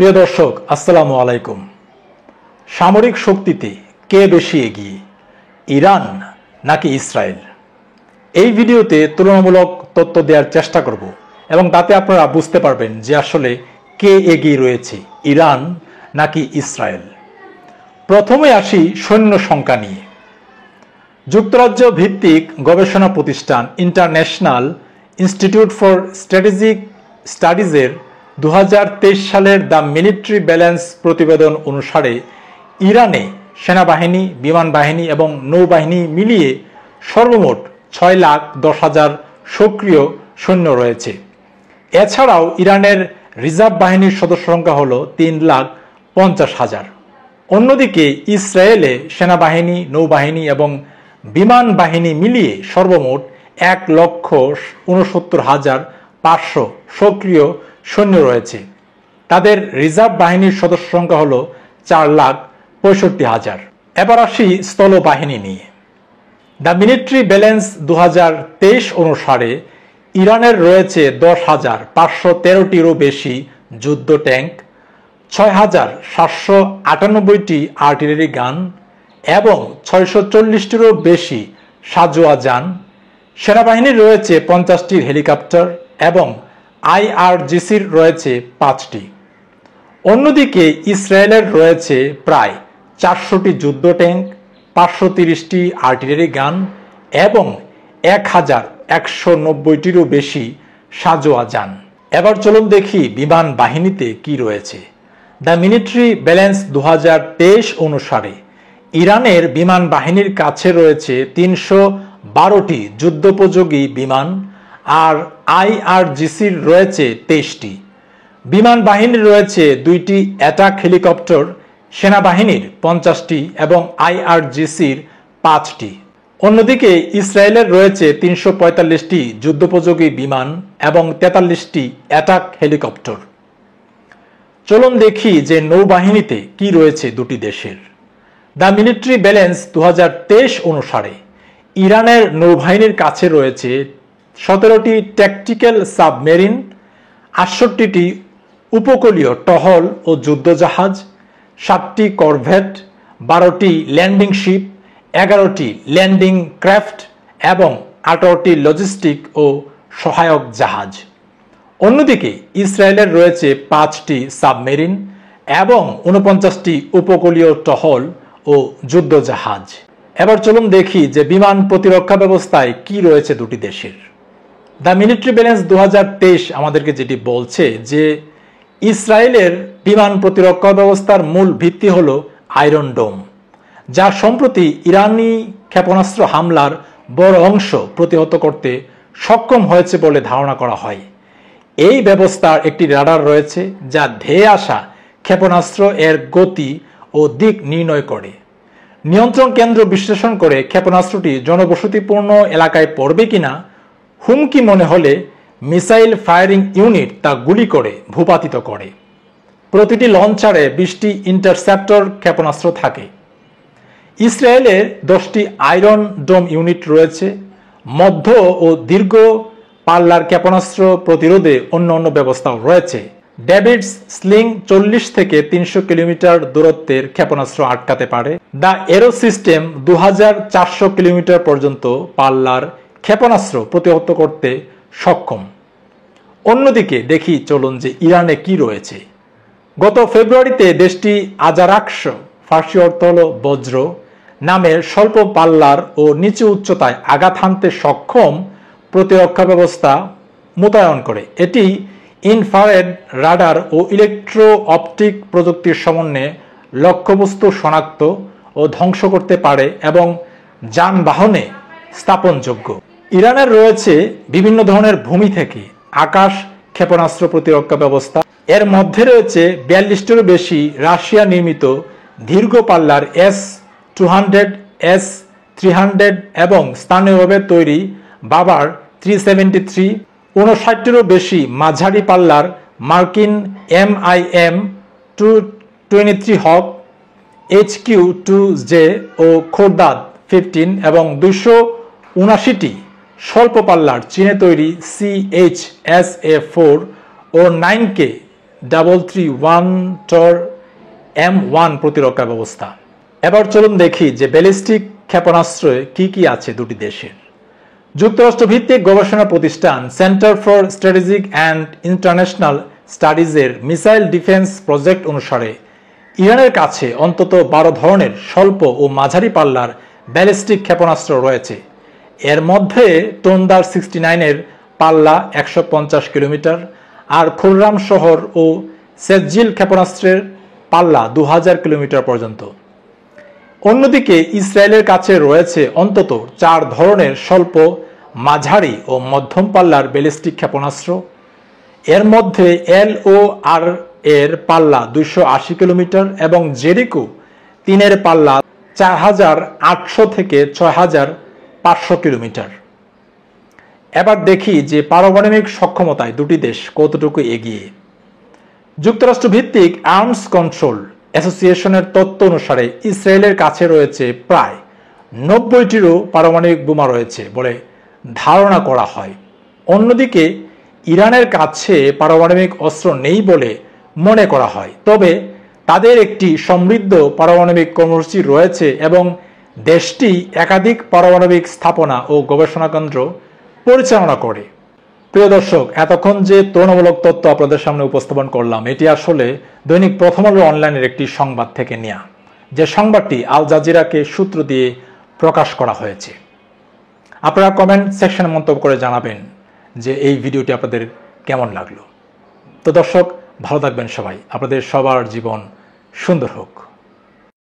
প্রিয় দর্শক, আসসালামু আলাইকুম। সামরিক শক্তিতে কে বেশি এগিয়ে, ইরান নাকি ইসরায়েল? এই ভিডিওতে তুলনামূলক তথ্য দেওয়ার চেষ্টা করব এবং তাতে আপনারা বুঝতে পারবেন যে আসলে কে এগিয়ে রয়েছে, ইরান নাকি ইসরায়েল। প্রথমে আসি সৈন্য সংখ্যা নিয়ে। যুক্তরাজ্য ভিত্তিক গবেষণা প্রতিষ্ঠান ইন্টারন্যাশনাল ইনস্টিটিউট ফর স্ট্র্যাটেজিক স্টাডিজের 2023 সালের দ্য মিলিটারি ব্যালেন্স প্রতিবেদন অনুসারে ইরানে সেনাবাহিনী, বিমান বাহিনী এবং নৌবাহিনী মিলিয়ে সর্বমোট 6,10,000 সক্রিয় সৈন্য রয়েছে। এছাড়াও ইরানের রিজার্ভ বাহিনীর সদস্য সংখ্যা হল 3,50,000। অন্যদিকে ইসরায়েলে সেনাবাহিনী, নৌবাহিনী এবং বিমান বাহিনী মিলিয়ে সর্বমোট 1,69,500 সক্রিয় সৈন্য রয়েছে। তাদের রিজার্ভ বাহিনীর সদস্য সংখ্যা হল 4,65,000। এবার আসি স্থলবাহিনী নিয়ে। দ্য মিলিটারি ব্যালেন্স 2023 অনুসারে ইরানের রয়েছে 10,513টিরও বেশি যুদ্ধ ট্যাঙ্ক, 6,798টি আর্টিলারি গান এবং 640টিরও বেশি সাঁজোয়া যান। সেনাবাহিনীর রয়েছে 50টির হেলিকপ্টার এবং IRGCর রয়েছে 5টি। অন্যদিকে ইসরায়েলের রয়েছে প্রায় 400টি যুদ্ধ ট্যাঙ্ক, 530টি আর্টিলারি গান এবং 1,190টিরও বেশি সাঁজোয়া যান। এবার চলুন দেখি বিমান বাহিনীতে কি রয়েছে। দ্য মিলিটারি ব্যালেন্স 2023 অনুসারে ইরানের বিমান বাহিনীর কাছে রয়েছে 312টি যুদ্ধোপযোগী বিমান আর IRGCর রয়েছে 23টি। বিমান বাহিনীর রয়েছে 2টি অ্যাটাক হেলিকপ্টার, সেনাবাহিনীর 50টি এবং IRGCর 5টি। অন্যদিকে ইসরায়েলের রয়েছে 345টি যুদ্ধোপযোগী বিমান এবং 43টি অ্যাটাক হেলিকপ্টার। চলুন দেখি যে নৌবাহিনীতে কি রয়েছে দুটি দেশের। দ্য মিলিটারি ব্যালেন্স 2023 অনুসারে ইরানের নৌবাহিনীর কাছে রয়েছে 17টি ট্যাকটিক্যাল সাবমেরিন, 68টি উপকূলীয় টহল ও যুদ্ধজাহাজ, 7টি করভেট, 12টি ল্যান্ডিং শিপ, 11টি ল্যান্ডিং ক্রাফট এবং 18টি লজিস্টিক ও সহায়ক জাহাজ। অন্যদিকে ইসরায়েলের রয়েছে 5টি সাবমেরিন এবং 49টি উপকূলীয় টহল ও যুদ্ধজাহাজ। এবার চলুন দেখি যে বিমান প্রতিরক্ষা ব্যবস্থায় কি রয়েছে দুটি দেশের। দ্য মিলিটারি ব্যালেন্স 2023 আমাদেরকে যেটি বলছে যে ইসরায়েলের বিমান প্রতিরক্ষা ব্যবস্থার মূল ভিত্তি হল আয়রন ডোম, যা সম্প্রতি ইরানি ক্ষেপণাস্ত্র হামলার বড় অংশ প্রতিহত করতে সক্ষম হয়েছে বলে ধারণা করা হয়। এই ব্যবস্থার একটি রাডার রয়েছে যা ধেয়ে আসা ক্ষেপণাস্ত্র এর গতি ও দিক নির্ণয় করে। নিয়ন্ত্রণ কেন্দ্র বিশ্লেষণ করে ক্ষেপণাস্ত্রটি জনবসতিপূর্ণ এলাকায় পড়বে কিনা হুমকি মনে হলে মিসাইল ফায়ারিং ইউনিট তা গুলি করে ভূপাতিত করে। প্রতিটি লঞ্চারে 20টি ইন্টারসেপ্টর ক্ষেপণাস্ত্র থাকে। ইসরায়েলের 10টি আয়রন ডোম ইউনিট রয়েছে। মধ্য ও দীর্ঘ পাল্লার ক্ষেপণাস্ত্র প্রতিরোধে অন্যান্য ব্যবস্থাও রয়েছে। ডেভিডস স্লিং 40 থেকে 300 কিলোমিটার দূরত্বের ক্ষেপণাস্ত্র আটকাতে পারে। দ্য এরো সিস্টেম 2400 কিলোমিটার পর্যন্ত পাল্লার ক্ষেপণাস্ত্র প্রতিহত করতে সক্ষম। অন্যদিকে দেখি চলুন যে ইরানে কি রয়েছে। গত ফেব্রুয়ারিতে দেশটি আজারাক্স, ফার্সি অর্থ হল বজ্র, নামের স্বল্প পাল্লার ও নিচু উচ্চতায় আঘাত হানতে সক্ষম প্রতিরক্ষা ব্যবস্থা মোতায়েন করে। এটি ইনফ্রারেড রাডার ও ইলেকট্রো অপটিক প্রযুক্তির সমন্বয়ে লক্ষ্যবস্তু শনাক্ত ও ধ্বংস করতে পারে এবং যানবাহনে স্থাপনযোগ্য। ইরানের রয়েছে বিভিন্ন ধরনের ভূমি থেকে আকাশ ক্ষেপণাস্ত্র প্রতিরক্ষা ব্যবস্থা। এর মধ্যে রয়েছে 42টিরও বেশি রাশিয়া নির্মিত দীর্ঘ পাল্লার S-200, S-300 এবং স্থানীয়ভাবে তৈরি বাবার 373, 59টিরও বেশি মাঝারি পাল্লার মার্কিন MIM-223 হক, HQ-2J ও খোরদাদ 15 এবং 279টি স্বল্প পাল্লার চীনে তৈরি CHSA-4 ও 9K 331 টর M1 প্রতিরক্ষা ব্যবস্থা। এবার চলুন দেখি যে ব্যালিস্টিক ক্ষেপণাস্ত্রে কি কি আছে দুটি দেশের। যুক্তরাষ্ট্র ভিত্তিক গবেষণা প্রতিষ্ঠান Center for Strategic and International স্টাডিজের মিসাইল ডিফেন্স প্রজেক্ট অনুসারে ইরানের কাছে অন্তত 12 ধরনের স্বল্প ও মাঝারি পাল্লার ব্যালিস্টিক ক্ষেপণাস্ত্র রয়েছে। এর মধ্যে টোন্দার 69-এর পাল্লা 150 কিলোমিটার, আর খুররাম শহর ও সেজ্জিল ক্ষেপণাস্ত্রের পাল্লা 2000 কিলোমিটার পর্যন্ত। অন্যদিকে ইসরায়েলের কাছে রয়েছে অন্তত 4 ধরনের স্বল্প, মাঝারি ও মধ্যম পাল্লার ব্যালিস্টিক ক্ষেপণাস্ত্র। এর মধ্যে LOR এর পাল্লা 280 কিলোমিটার এবং জেরিকো 3-এর পাল্লা 4800 থেকে 6500 কিলোমিটার। এবার দেখি যে পারমাণবিক সক্ষমতায় দুটি দেশ কতটুকু এগিয়ে। যুক্তরাষ্ট্র ভিত্তিক আর্মস কন্ট্রোল অ্যাসোসিয়েশনের তথ্য অনুসারে ইসরায়েলের কাছে রয়েছে প্রায় 90টিরও পারমাণবিক বোমা রয়েছে বলে ধারণা করা হয়। অন্যদিকে ইরানের কাছে পারমাণবিক অস্ত্র নেই বলে মনে করা হয়, তবে তাদের একটি সমৃদ্ধ পারমাণবিক কর্মসূচি রয়েছে এবং দেশটি একাধিক পারমাণবিক স্থাপনা ও গবেষণা কেন্দ্র পরিচালনা করে। প্রিয় দর্শক, এতক্ষণ যে তুলনামূলক তথ্য আপনাদের সামনে উপস্থাপন করলাম, এটি আসলে দৈনিক প্রথম আলো অনলাইনের একটি সংবাদ থেকে নেওয়া, যে সংবাদটি আল জাজিরাকে সূত্র দিয়ে প্রকাশ করা হয়েছে। আপনারা কমেন্ট সেকশনে মন্তব্য করে জানাবেন যে এই ভিডিওটি আপনাদের কেমন লাগলো। তো দর্শক, ভালো থাকবেন সবাই, আপনাদের সবার জীবন সুন্দর হোক।